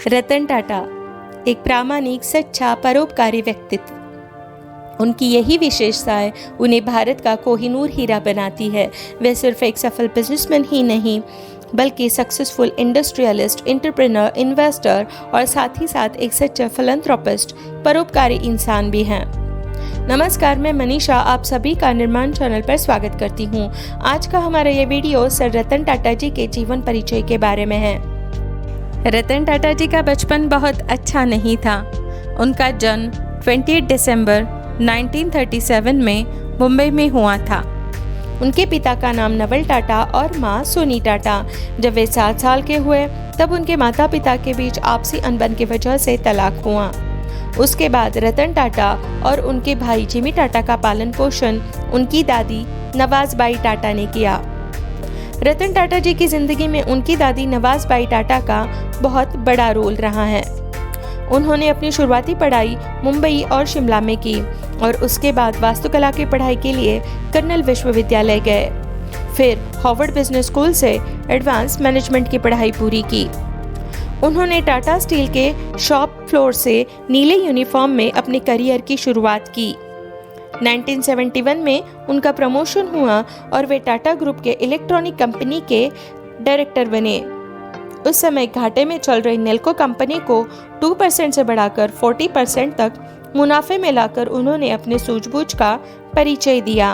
रतन टाटा एक प्रामाणिक, सच्चा, परोपकारी व्यक्तित्व। उनकी यही विशेषताएं उन्हें भारत का कोहिनूर हीरा बनाती है। वे सिर्फ एक सफल बिजनेसमैन ही नहीं बल्कि सक्सेसफुल इंडस्ट्रियलिस्ट, एंटरप्रेन्योर, इन्वेस्टर और साथ ही साथ एक सच्चा फिलैंथ्रोपिस्ट, परोपकारी इंसान भी हैं। नमस्कार, मैं मनीषा आप सभी का निर्माण चैनल पर स्वागत करती हूँ। आज का हमारा ये वीडियो सर रतन टाटा जी के जीवन परिचय के बारे में है। रतन टाटा जी का बचपन बहुत अच्छा नहीं था। उनका जन्म 28 दिसंबर 1937 में मुंबई में हुआ था। उनके पिता का नाम नवल टाटा और माँ सोनी टाटा। जब वे 7 साल के हुए तब उनके माता पिता के बीच आपसी अनबन की वजह से तलाक हुआ। उसके बाद रतन टाटा और उनके भाई जिमी टाटा का पालन पोषण उनकी दादी नवाज़बाई टाटा ने किया। रतन टाटा जी की जिंदगी में उनकी दादी नवाज़बाई टाटा का बहुत बड़ा रोल रहा है। उन्होंने अपनी शुरुआती पढ़ाई मुंबई और शिमला में की और उसके बाद वास्तुकला की पढ़ाई के लिए कर्नल विश्वविद्यालय गए। फिर हार्वर्ड बिजनेस स्कूल से एडवांस मैनेजमेंट की पढ़ाई पूरी की। उन्होंने टाटा स्टील के शॉप फ्लोर से नीले यूनिफॉर्म में अपने करियर की शुरुआत की। 1971 में उनका प्रमोशन हुआ और वे टाटा ग्रुप के इलेक्ट्रॉनिक कंपनी के डायरेक्टर बने। उस समय घाटे में चल रही नेल्को कंपनी को 2% से बढ़ाकर 40% तक मुनाफे में लाकर उन्होंने अपने सूझबूझ का परिचय दिया।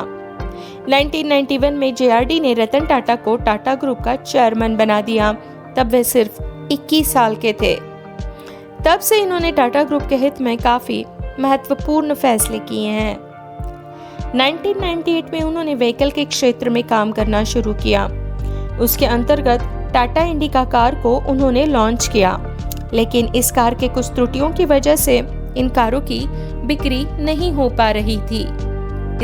1991 में जेआरडी ने रतन टाटा को टाटा ग्रुप का चेयरमैन बना दिया। तब वे सिर्फ 21 साल के थे। तब से इन्होंने टाटा ग्रुप के हित में काफी महत्वपूर्ण फैसले किए हैं। 1998 में उन्होंने व्हीकल के क्षेत्र में काम करना शुरू किया। उसके अंतर्गत टाटा इंडिका कार को उन्होंने लॉन्च किया, लेकिन इस कार के कुछ त्रुटियों की वजह से इन कारों की बिक्री नहीं हो पा रही थी।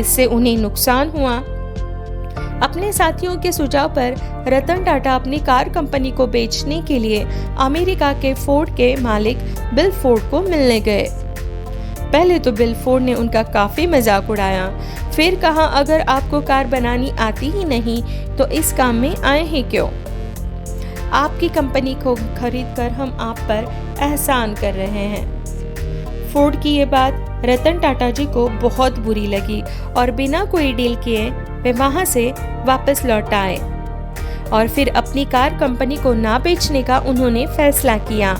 इससे उन्हें नुकसान हुआ। अपने साथियों के सुझाव पर रतन टाटा अपनी कार कंपनी को बेचने के लिए अमेरिका के फोर्ड के मालिक बिल फोर्ड को मिलने गए। पहले तो बिल फोर्ड ने उनका काफी मजाक उड़ाया, फिर कहा अगर आपको कार बनानी आती ही नहीं तो इस काम में आए हैं क्यों? आपकी कंपनी को खरीदकर हम आप पर एहसान कर रहे हैं। फोर्ड की ये बात रतन टाटा जी को बहुत बुरी लगी और बिना कोई डील किए वे वहां से वापस लौट आए और फिर अपनी कार कंपनी को ना बेचने का उन्होंने फैसला किया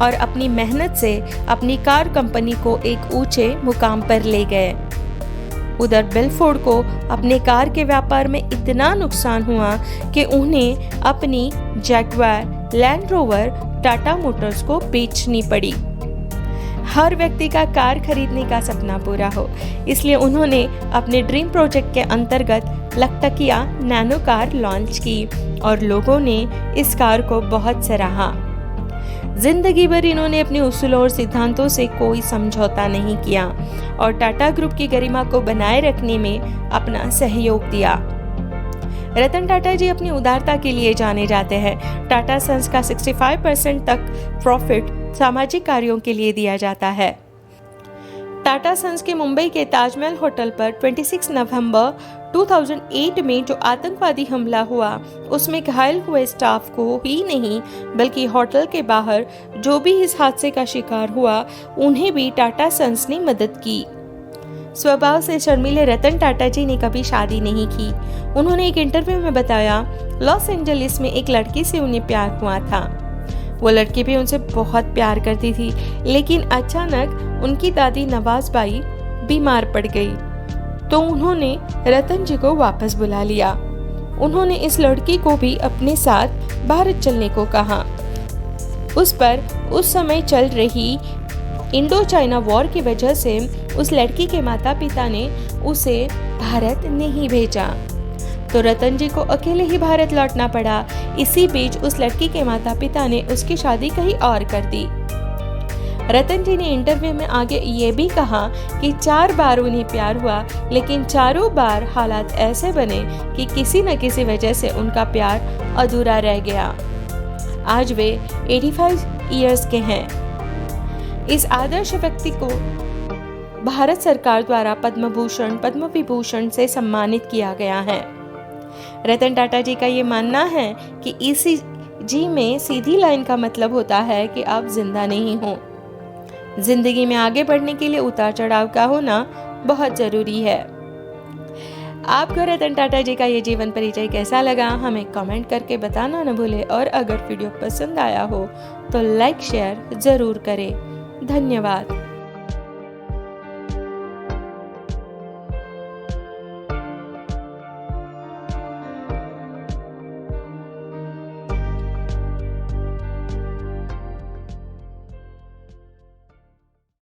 और अपनी मेहनत से अपनी कार कंपनी को एक ऊंचे मुकाम पर ले गए। उधर बिल फोर्ड को अपने कार के व्यापार में इतना नुकसान हुआ कि उन्हें अपनी Jaguar land rover Tata Motors को बेचनी पड़ी। हर व्यक्ति का कार खरीदने का सपना पूरा हो, इसलिए उन्होंने अपने ड्रीम प्रोजेक्ट के अंतर्गत लखटकिया नैनो कार लॉन्च की और लोगों ने इस कार को बहुत सराहा। जिंदगी भर इन्होंने अपने उसूलों और सिद्धांतों से कोई समझौता नहीं किया और टाटा ग्रुप की गरिमा को बनाए रखने में अपना सहयोग दिया। रतन टाटा जी अपनी उदारता के लिए जाने जाते हैं। टाटा सन्स का 65% तक प्रॉफिट सामाजिक कार्यों के लिए दिया जाता है। टाटा सन्स के मुंबई के ताजमहल होटल पर 26 नवंबर 2008 में जो आतंकवादी हमला हुआ उसमें घायल हुए स्टाफ को ही नहीं बल्कि होटल के बाहर जो भी इस हादसे का शिकार हुआ उन्हें भी टाटा सन्स ने मदद की। स्वभाव से शर्मीले रतन टाटा जी ने कभी शादी नहीं की। उन्होंने एक इंटरव्यू में बताया लॉस एंजलिस में एक लड़की से उन्हें प्यार हुआ था। वो लड़की भी उनसे बहुत प्यार करती थी, लेकिन अचानक उनकी दादी नवाज़बाई बीमार पड़ गई तो उन्होंने रतन जी को वापस बुला लिया। उन्होंने इस लड़की को भी अपने साथ भारत चलने को कहा। उस पर उस समय चल रही इंडो चाइना वॉर की वजह से उस लड़की के माता पिता ने उसे भारत नहीं भेजा तो रतन जी को अकेले ही भारत लौटना पड़ा। इसी बीच उस लड़की के माता पिता ने उसकी शादी कहीं और कर दी। रतन जी ने इंटरव्यू में आगे ये भी कहा कि 4 बार उन्हें प्यार हुआ, लेकिन चारों बार हालात ऐसे बने कि किसी न किसी वजह से उनका प्यार अधूरा रह गया। आज वे 85 इयर्स के हैं। इस आदर्श व्यक्ति को भारत सरकार द्वारा पद्म भूषण, पद्म विभूषण से सम्मानित किया गया है। रतन टाटा जी का ये मानना है कि जी में सीधी लाइन का मतलब होता है कि आप जिंदा नहीं हो। जिंदगी में आगे बढ़ने के लिए उतार चढ़ाव का होना बहुत जरूरी है। आपको रतन टाटा जी का ये जीवन परिचय कैसा लगा हमें कमेंट करके बताना न भूले, और अगर वीडियो पसंद आया हो तो लाइक शेयर जरूर करें। धन्यवाद।